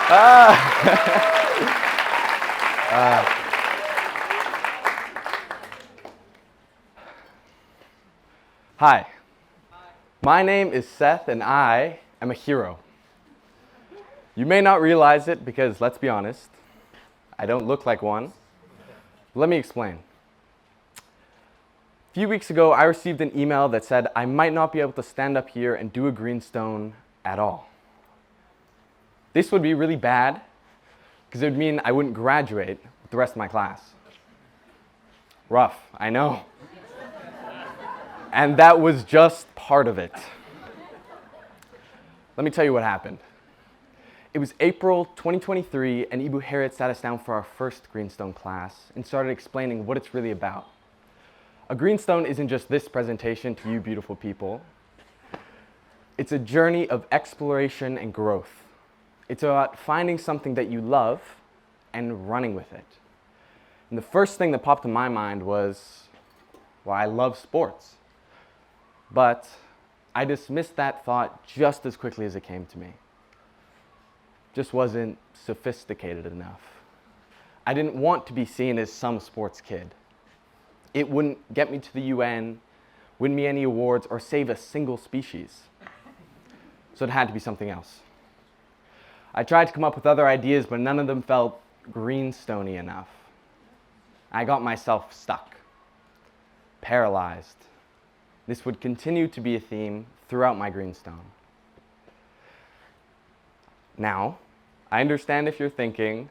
Hi, my name is Seth and I am a hero. You may not realize it because, let's be honest, I don't look like one. Let me explain. A few weeks ago, I received an email that said I might not be able to stand up here and do a Greenstone at all. This would be really bad because it would mean I wouldn't graduate with the rest of my class. Rough, I know. And that was just part of it. Let me tell you what happened. It was April 2023, and Ibu Harriet sat us down for our first Greenstone class and started explaining what it's really about. A Greenstone isn't just this presentation to you beautiful people. It's a journey of exploration and growth. It's about finding something that you love and running with it. And the first thing that popped in my mind was, well, I love sports. But I dismissed that thought just as quickly as it came to me. Just wasn't sophisticated enough. I didn't want to be seen as some sports kid. It wouldn't get me to the UN, win me any awards, or save a single species. So it had to be something else. I tried to come up with other ideas, but none of them felt Greenstone-y enough. I got myself stuck, paralyzed. This would continue to be a theme throughout my Greenstone. Now, I understand if you're thinking,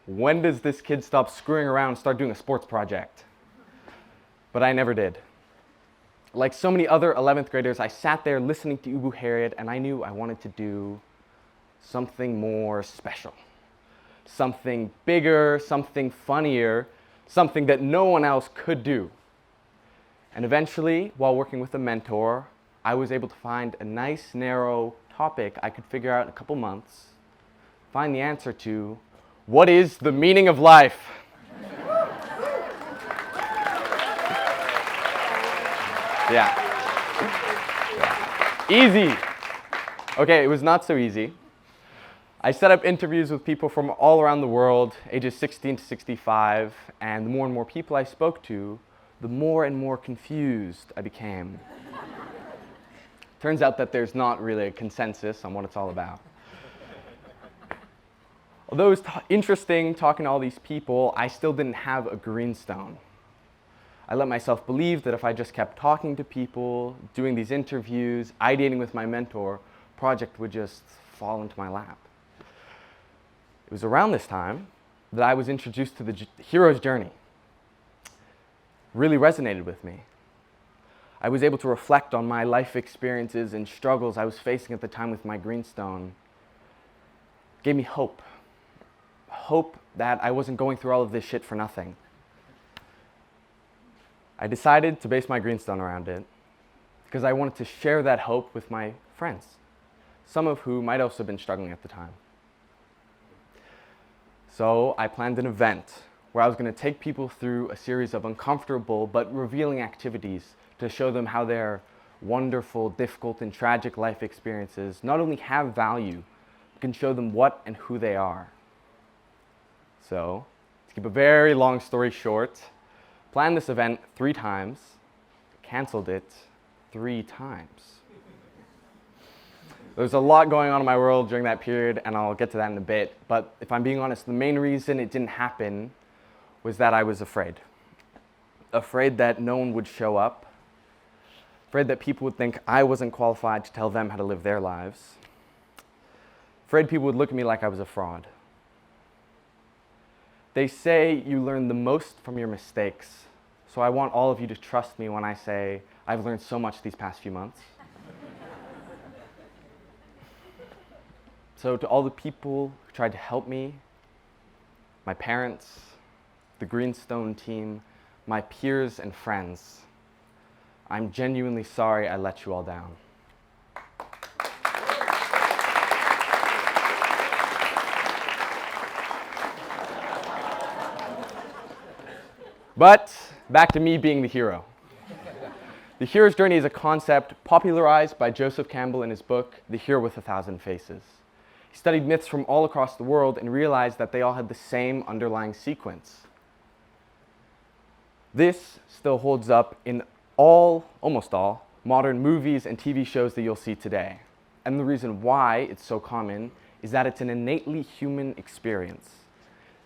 when does this kid stop screwing around and start doing a sports project? But I never did. Like so many other 11th graders, I sat there listening to Ibu Harriet, and I knew I wanted to do something more special. Something bigger, something funnier, something that no one else could do. And eventually, while working with a mentor, I was able to find a nice, narrow topic I could figure out in a couple months, find the answer to, what is the meaning of life? Yeah. Easy. Okay, it was not so easy. I set up interviews with people from all around the world, ages 16 to 65, and the more and more people I spoke to, the more and more confused I became. Turns out that there's not really a consensus on what it's all about. Although it was interesting talking to all these people, I still didn't have a Greenstone. I let myself believe that if I just kept talking to people, doing these interviews, ideating with my mentor, project would just fall into my lap. It was around this time that I was introduced to the hero's journey. Really resonated with me. I was able to reflect on my life experiences and struggles I was facing at the time with my Greenstone. It gave me hope. Hope that I wasn't going through all of this shit for nothing. I decided to base my Greenstone around it because I wanted to share that hope with my friends, some of who might also have been struggling at the time. So I planned an event where I was going to take people through a series of uncomfortable but revealing activities to show them how their wonderful, difficult, and tragic life experiences not only have value, but can show them what and who they are. So, to keep a very long story short, planned this event 3 times, canceled it 3 times. There's a lot going on in my world during that period, and I'll get to that in a bit, but if I'm being honest, the main reason it didn't happen was that I was afraid. Afraid that no one would show up. Afraid that people would think I wasn't qualified to tell them how to live their lives. Afraid people would look at me like I was a fraud. They say you learn the most from your mistakes, so I want all of you to trust me when I say I've learned so much these past few months. So to all the people who tried to help me, my parents, the Greenstone team, my peers and friends, I'm genuinely sorry I let you all down. But back to me being the hero. The hero's journey is a concept popularized by Joseph Campbell in his book, The Hero with a Thousand Faces. He studied myths from all across the world and realized that they all had the same underlying sequence. This still holds up in almost all, modern movies and TV shows that you'll see today. And the reason why it's so common is that it's an innately human experience,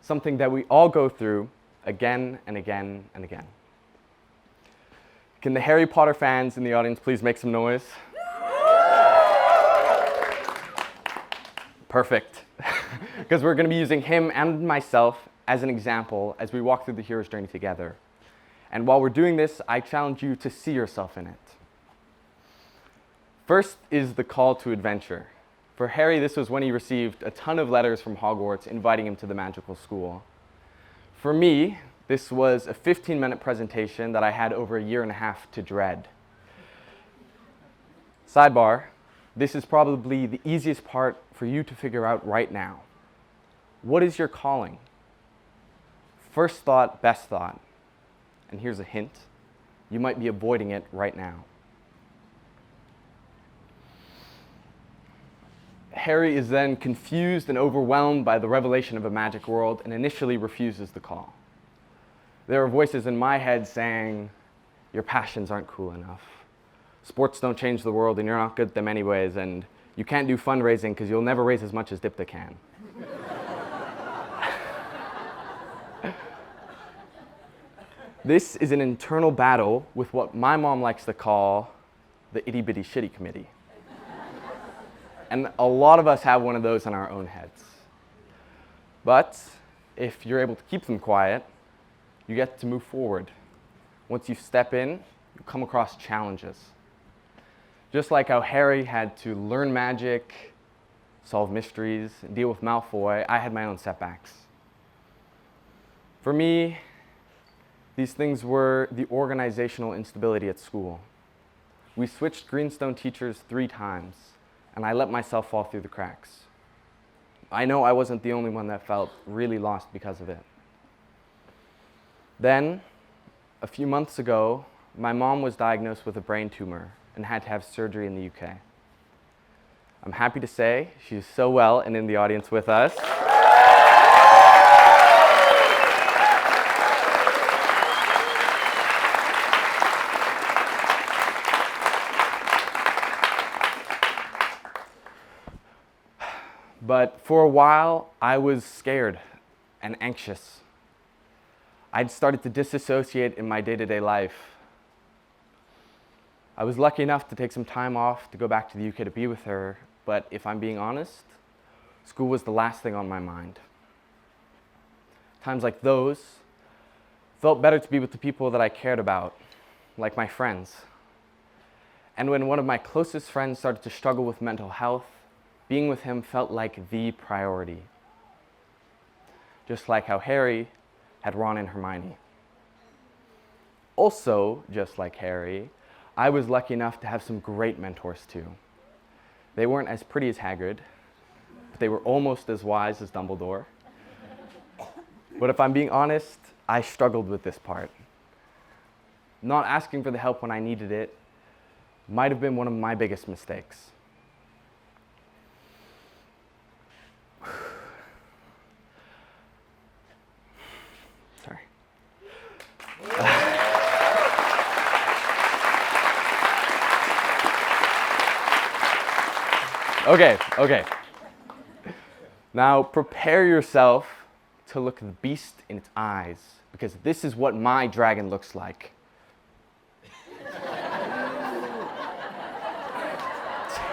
something that we all go through again and again and again. Can the Harry Potter fans in the audience please make some noise? Perfect. Because we're going to be using him and myself as an example as we walk through the hero's journey together. And while we're doing this, I challenge you to see yourself in it. First is the call to adventure. For Harry, this was when he received a ton of letters from Hogwarts inviting him to the magical school. For me, this was a 15-minute presentation that I had over a year and a half to dread. Sidebar, this is probably the easiest part for you to figure out right now. What is your calling? First thought, best thought. And here's a hint. You might be avoiding it right now. Harry is then confused and overwhelmed by the revelation of a magic world and initially refuses the call. There are voices in my head saying, your passions aren't cool enough. Sports don't change the world and you're not good at them anyways, and you can't do fundraising because you'll never raise as much as Dipta can. This is an internal battle with what my mom likes to call the itty-bitty shitty committee. And a lot of us have one of those in our own heads. But if you're able to keep them quiet, you get to move forward. Once you step in, you come across challenges. Just like how Harry had to learn magic, solve mysteries, and deal with Malfoy, I had my own setbacks. For me, these things were the organizational instability at school. We switched Greenstone teachers 3 times, and I let myself fall through the cracks. I know I wasn't the only one that felt really lost because of it. Then, a few months ago, my mom was diagnosed with a brain tumor and had to have surgery in the UK. I'm happy to say she's so well and in the audience with us. But for a while, I was scared and anxious. I'd started to disassociate in my day-to-day life. I was lucky enough to take some time off to go back to the UK to be with her, but if I'm being honest, school was the last thing on my mind. Times like those felt better to be with the people that I cared about, like my friends. And when one of my closest friends started to struggle with mental health, being with him felt like the priority. Just like how Harry had Ron and Hermione. Also, just like Harry, I was lucky enough to have some great mentors too. They weren't as pretty as Hagrid, but they were almost as wise as Dumbledore. But if I'm being honest, I struggled with this part. Not asking for the help when I needed it might have been one of my biggest mistakes. Sorry. Okay. Now prepare yourself to look the beast in its eyes, because this is what my dragon looks like.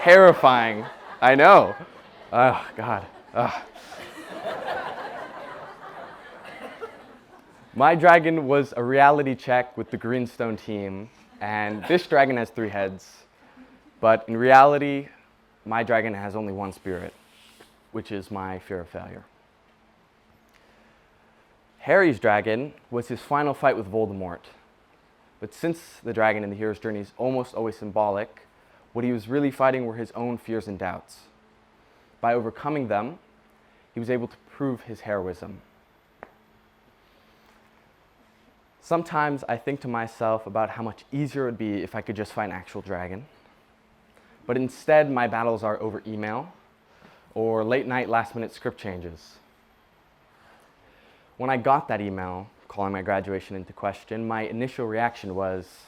Terrifying. I know. Oh, God. Ugh. My dragon was a reality check with the Greenstone team, and this dragon has 3 heads. But in reality, my dragon has only one spirit, which is my fear of failure. Harry's dragon was his final fight with Voldemort. But since the dragon in the hero's journey is almost always symbolic, what he was really fighting were his own fears and doubts. By overcoming them, he was able to prove his heroism. Sometimes I think to myself about how much easier it would be if I could just fight an actual dragon. But instead, my battles are over email, or late night last minute script changes. When I got that email calling my graduation into question, my initial reaction was,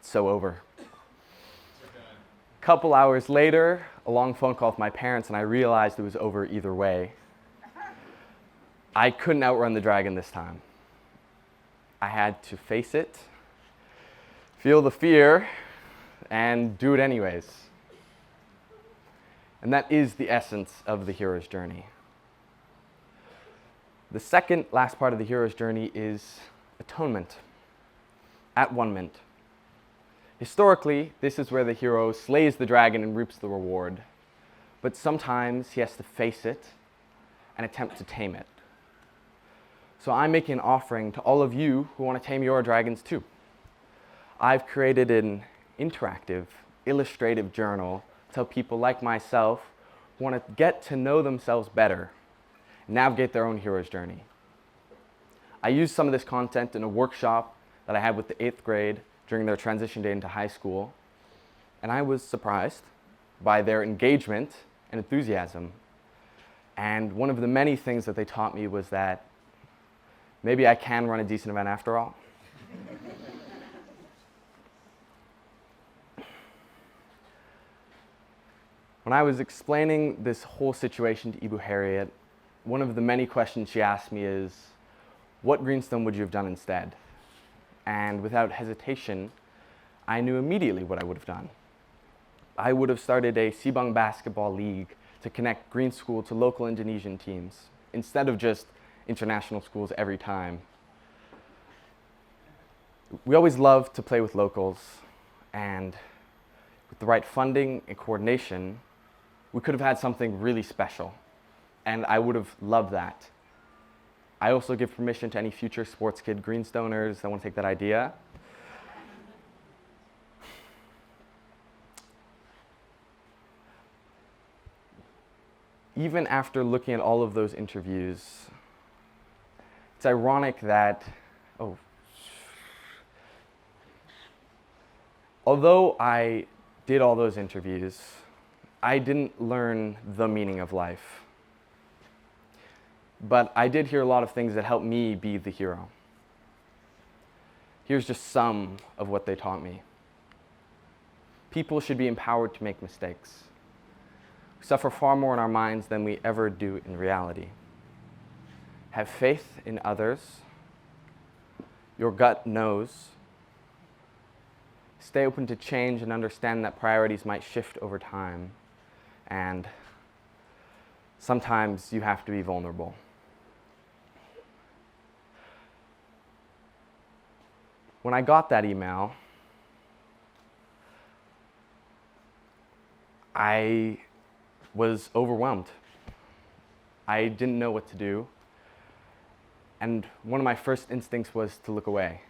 "It's so over." A couple hours later, a long phone call with my parents, and I realized it was over either way. I couldn't outrun the dragon this time. I had to face it, feel the fear, and do it anyways. And that is the essence of the hero's journey. The second last part of the hero's journey is atonement, at-one-ment. Historically, this is where the hero slays the dragon and reaps the reward, but sometimes he has to face it and attempt to tame it. So I'm making an offering to all of you who want to tame your dragons too. I've created an interactive, illustrative journal to help people like myself who want to get to know themselves better, navigate their own hero's journey. I used some of this content in a workshop that I had with the 8th grade during their transition day into high school, and I was surprised by their engagement and enthusiasm. And one of the many things that they taught me was that maybe I can run a decent event after all. When I was explaining this whole situation to Ibu Harriet, one of the many questions she asked me is, "What Greenstone would you have done instead?" And without hesitation, I knew immediately what I would have done. I would have started a Sibang basketball league to connect Green School to local Indonesian teams, instead of just international schools every time. We always love to play with locals, and with the right funding and coordination, we could have had something really special, and I would have loved that. I also give permission to any future sports kid Greenstoners that want to take that idea. Even after looking at all of those interviews, it's ironic that, although I did all those interviews, I didn't learn the meaning of life. But I did hear a lot of things that helped me be the hero. Here's just some of what they taught me. People should be empowered to make mistakes. We suffer far more in our minds than we ever do in reality. Have faith in others. Your gut knows. Stay open to change and understand that priorities might shift over time. And sometimes you have to be vulnerable. When I got that email, I was overwhelmed. I didn't know what to do. And one of my first instincts was to look away.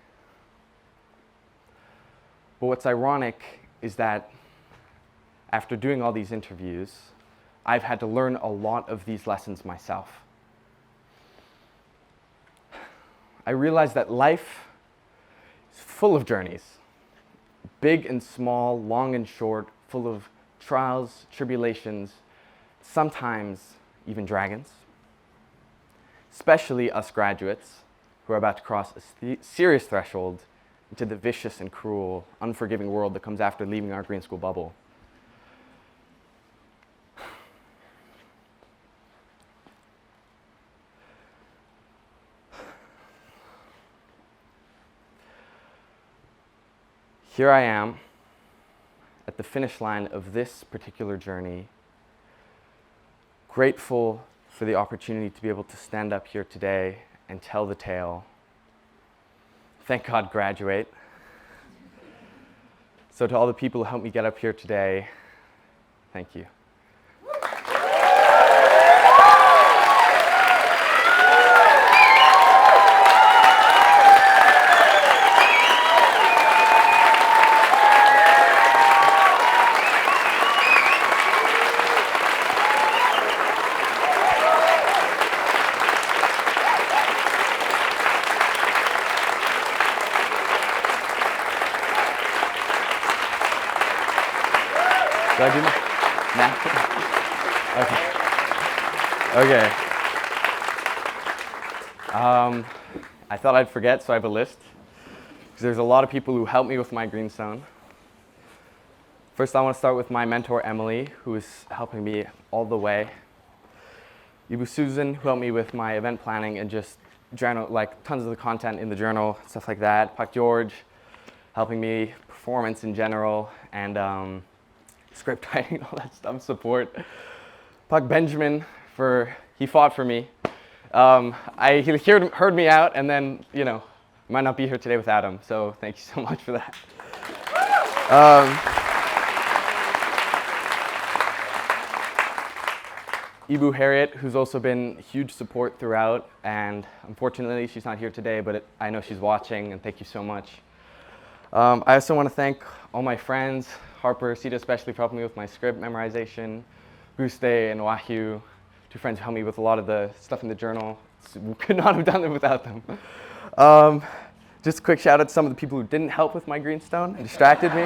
But what's ironic is that after doing all these interviews, I've had to learn a lot of these lessons myself. I realized that life is full of journeys, big and small, long and short, full of trials, tribulations, sometimes even dragons. Especially us graduates who are about to cross a serious threshold into the vicious and cruel, unforgiving world that comes after leaving our green school bubble. Here I am at the finish line of this particular journey, grateful for the opportunity to be able to stand up here today and tell the tale. Thank God, graduate. So to all the people who helped me get up here today, thank you. Do I do my napkin? Okay. Okay. I thought I'd forget, so I have a list. Because there's a lot of people who helped me with my Greenstone. First, I want to start with my mentor, Emily, who is helping me all the way. Ibu Susan, who helped me with my event planning and just journal, like tons of the content in the journal, stuff like that. Pak George, helping me performance in general, and script writing, all that stuff, support. Pak Benjamin, he fought for me. He heard me out, and then, might not be here today without him, so thank you so much for that. Ibu Harriet, who's also been huge support throughout, and unfortunately she's not here today, but I know she's watching, and thank you so much. I also want to thank all my friends, Harper, Sita especially for helping me with my script memorization, Guste and Wahyu, two friends who helped me with a lot of the stuff in the journal. We could not have done it without them. Just a quick shout out to some of the people who didn't help with my Greenstone and distracted me.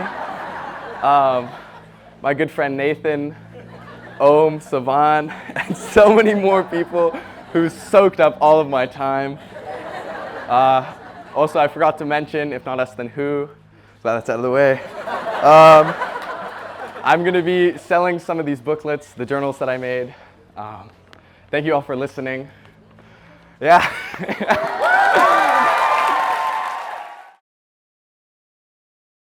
My good friend Nathan, Om, Savan, and so many more people who soaked up all of my time. Also, I forgot to mention, if not us, then who? So that's out of the way. I'm going to be selling some of these booklets, the journals that I made. Thank you all for listening. Yeah.